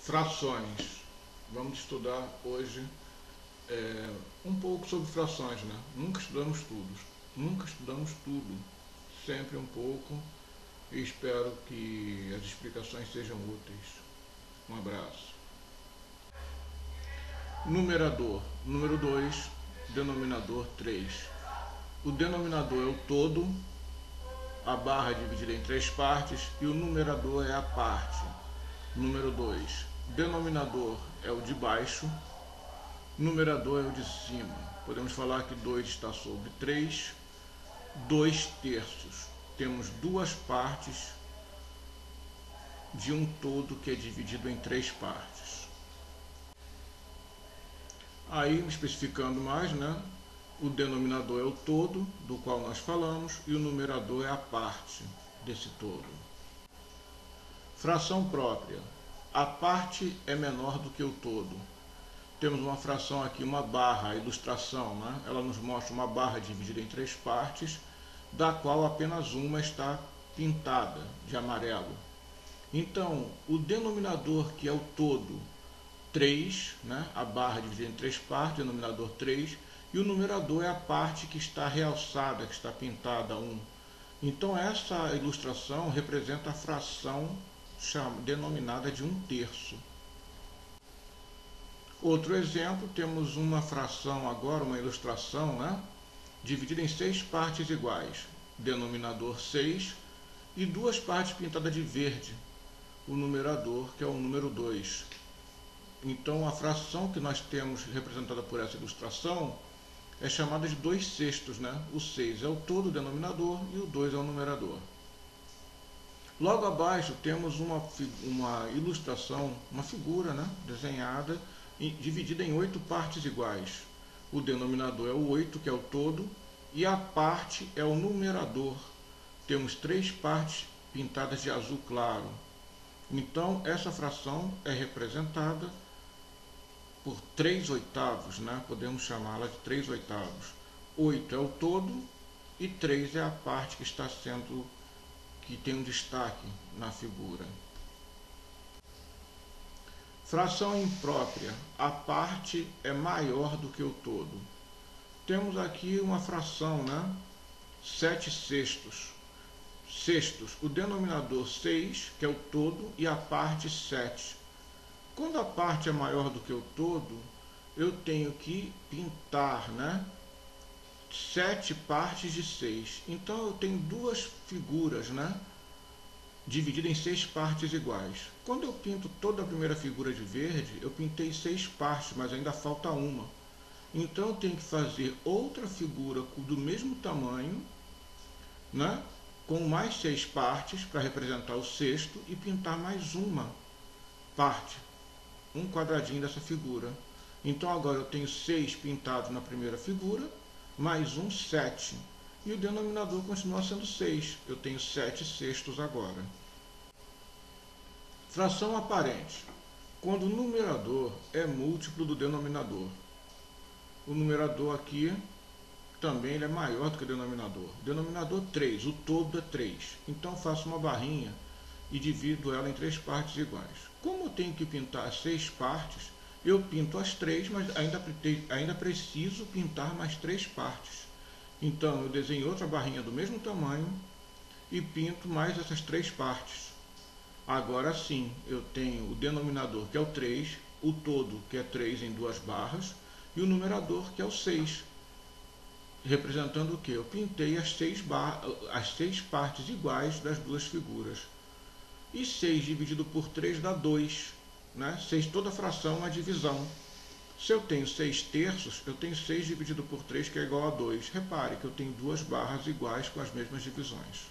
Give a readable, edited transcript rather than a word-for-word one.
Frações. Vamos estudar hoje um pouco sobre frações, né? Nunca estudamos tudo, sempre um pouco, e espero que as explicações sejam úteis. Um abraço. Numerador, número 2, denominador 3. O denominador é o todo, a barra é dividida em três partes e o numerador é a parte. Número 2, denominador é o de baixo, numerador é o de cima. Podemos falar que 2 está sobre 3, 2 terços. Temos duas partes de um todo que é dividido em três partes. Aí, especificando mais, né? O denominador é o todo, do qual nós falamos, e o numerador é a parte desse todo. Fração própria. A parte é menor do que o todo. Temos uma fração aqui, uma barra, a ilustração, né? Ela nos mostra uma barra dividida em três partes, da qual apenas uma está pintada de amarelo. Então, o denominador, que é o todo, 3, né? A barra dividida em três partes, denominador 3, e o numerador é a parte que está realçada, que está pintada 1. Então, essa ilustração representa a fração denominada de 1/3. Outro exemplo, temos uma fração agora, uma ilustração, né? Dividida em 6 partes iguais, denominador 6, e duas partes pintadas de verde, o numerador, que é o número 2. Então, a fração que nós temos representada por essa ilustração é chamada de 2/6, né? O 6 é o todo, o denominador, e o 2 é o numerador. Logo abaixo temos uma ilustração, uma figura, né? Desenhada, dividida em 8 partes iguais. O denominador é o 8, que é o todo, e a parte é o numerador. Temos 3 partes pintadas de azul claro. Então, essa fração é representada por 3/8, né? Podemos chamá-la de 3/8. 8 é o todo e 3 é a parte que tem um destaque na figura. Fração imprópria. A parte é maior do que o todo. Temos aqui uma fração, né? 7/6. Sextos, o denominador 6, que é o todo, e a parte 7. Quando a parte é maior do que o todo, eu tenho que pintar, né? 7 partes de 6. Então eu tenho duas figuras, né? Divididas em 6 partes iguais. Quando eu pinto toda a primeira figura de verde, eu pintei 6 partes, mas ainda falta uma. Então eu tenho que fazer outra figura do mesmo tamanho, né? Com mais 6 partes para representar o sexto e pintar mais uma parte, um quadradinho dessa figura. Então agora eu tenho 6 pintados na primeira figura, mais 7. E o denominador continua sendo 6. Eu tenho 7/6 agora. Fração aparente. Quando o numerador é múltiplo do denominador. O numerador aqui também ele é maior do que o denominador. Denominador 3, o todo é 3. Então eu faço uma barrinha e divido ela em 3 partes iguais. Como eu tenho que pintar as 6 partes, eu pinto as 3, mas ainda preciso pintar mais 3 partes. Então eu desenho outra barrinha do mesmo tamanho e pinto mais essas 3 partes. Agora sim, eu tenho o denominador, que é o 3, o todo, que é 3 em 2 barras, e o numerador, que é o 6. Representando o que? Eu pintei as 6 partes iguais das duas figuras. E 6 dividido por 3 dá 2. Né? 6, toda fração é uma divisão. Se eu tenho 6/3, eu tenho 6 dividido por 3, que é igual a 2. Repare que eu tenho duas barras iguais com as mesmas divisões.